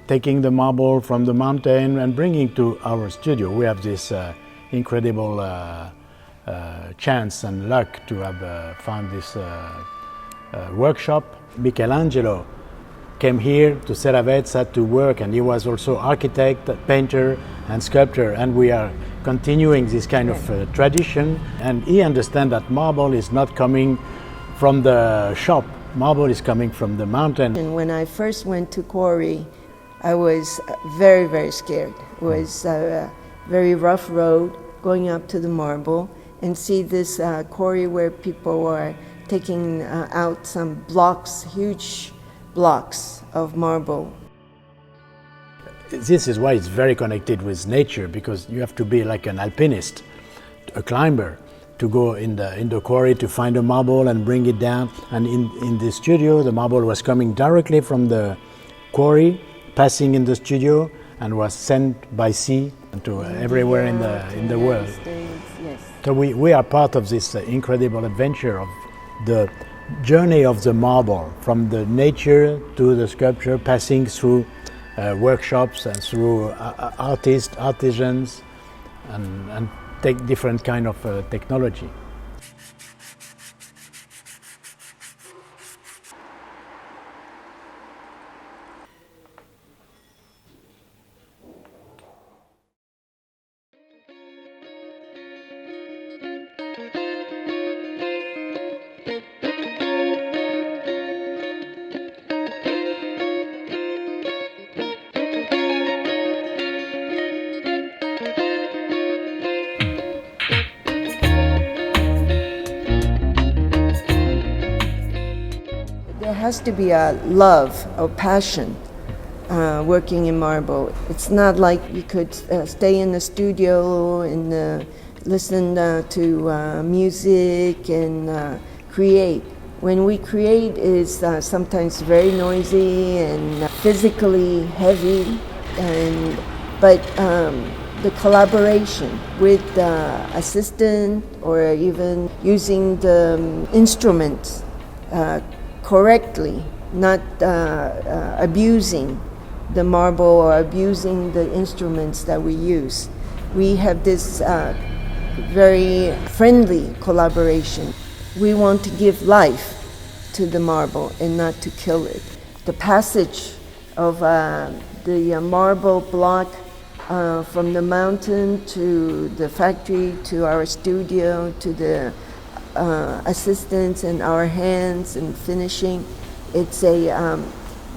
taking the marble from the mountain and bringing to our studio. We have this incredible chance and luck to have found this workshop. Michelangelo came here to Seravezza to work, and he was also architect, painter and sculptor, and we are continuing this kind of tradition. And he understands that marble is not coming from the shop, marble is coming from the mountain. And when I first went to quarry, I was very, very scared. It was a very rough road going up to the marble, and see this quarry where people are taking out some blocks, huge blocks of marble. This is why it's very connected with nature, because you have to be like an alpinist, a climber, to go in the quarry to find a marble and bring it down. And in the studio, the marble was coming directly from the quarry, passing in the studio, and was sent by sea to everywhere in the world. Yes. So we are part of this incredible adventure of the journey of the marble, from the nature to the sculpture, passing through workshops and through artists, artisans, and take different kind of technology. There has to be a love or passion working in marble. It's not like you could stay in the studio and listen to music and create. When we create, it's sometimes very noisy and physically heavy, but the collaboration with the assistant or even using the instruments correctly, not abusing the marble or abusing the instruments that we use. We have this very friendly collaboration. We want to give life to the marble and not to kill it. The passage of the marble block from the mountain to the factory to our studio to the assistants and our hands and finishing. It's a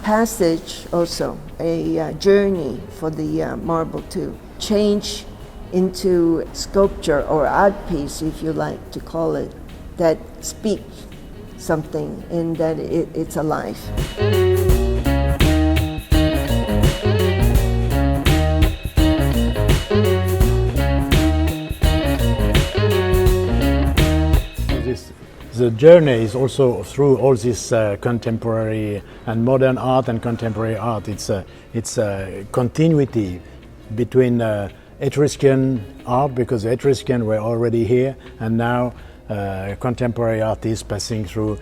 passage also, a journey for the marble to change into sculpture or art piece, if you like to call it, that speaks something and that it's alive. The journey is also through all this contemporary and modern art and contemporary art. It's a continuity between Etruscan art, because the Etruscan were already here, and now contemporary artists passing through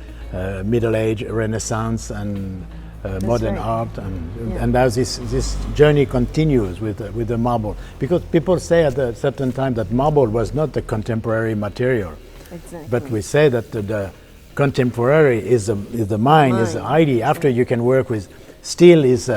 Middle Age, Renaissance, and modern art, and now this journey continues with the marble, because people say at a certain time that marble was not a contemporary material. Exactly. But we say that the contemporary is the mind, is the idea. After you can work with steel is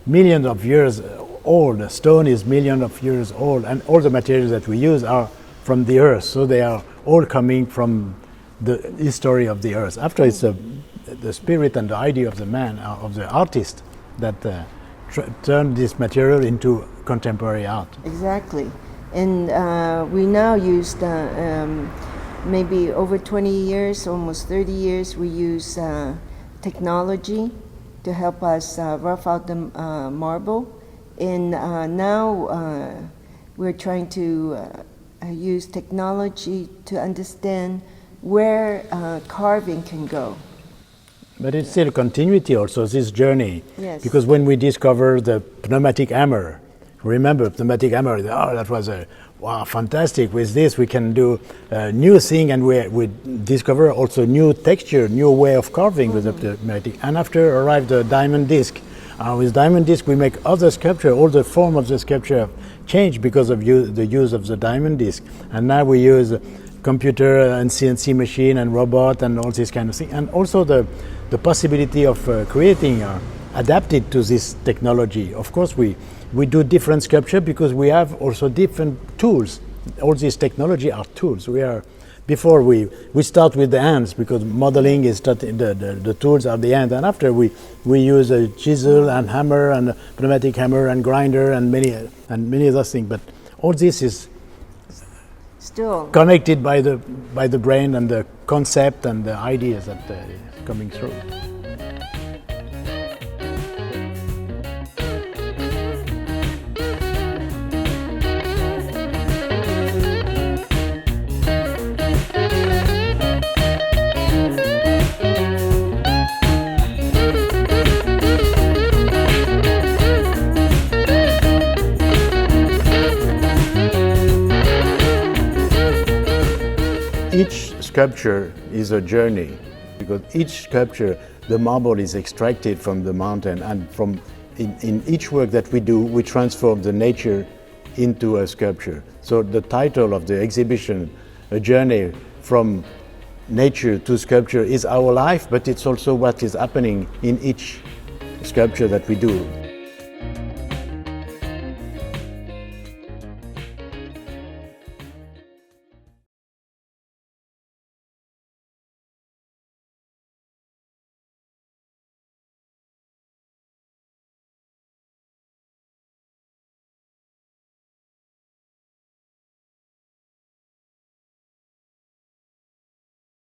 millions of years old, stone is millions of years old, and all the materials that we use are from the earth, so they are all coming from the history of the earth. After it's the spirit and the idea of the man, of the artist, that turned this material into contemporary art. Exactly. And we now use maybe over 20 years, almost 30 years, we use technology to help us rough out the marble. And now we're trying to use technology to understand where carving can go. But it's still continuity also, this journey. Yes. Because when we discover the pneumatic hammer, remember pneumatic hammer, oh, that was wow, fantastic. With this we can do a new thing, and we discover also new texture, new way of carving with the pneumatic. And after arrived the diamond disc, With diamond disc we make other sculpture. All the form of the sculpture changed because of the use of the diamond disc. And now we use computer and CNC machine and robot and all this kind of thing. And also the possibility of creating adapted to this technology. Of course we do different sculpture because we have also different tools. All these technology are tools. Before we start with the hands because modeling is the tools are the hand, and after we use a chisel and hammer and a pneumatic hammer and grinder and many other things. But all this is still connected by the brain and the concept and the ideas that is coming through. Each sculpture is a journey because each sculpture, the marble is extracted from the mountain, and in each work that we do, we transform the nature into a sculpture. So the title of the exhibition, A Journey from Nature to Sculpture, is our life, but it's also what is happening in each sculpture that we do.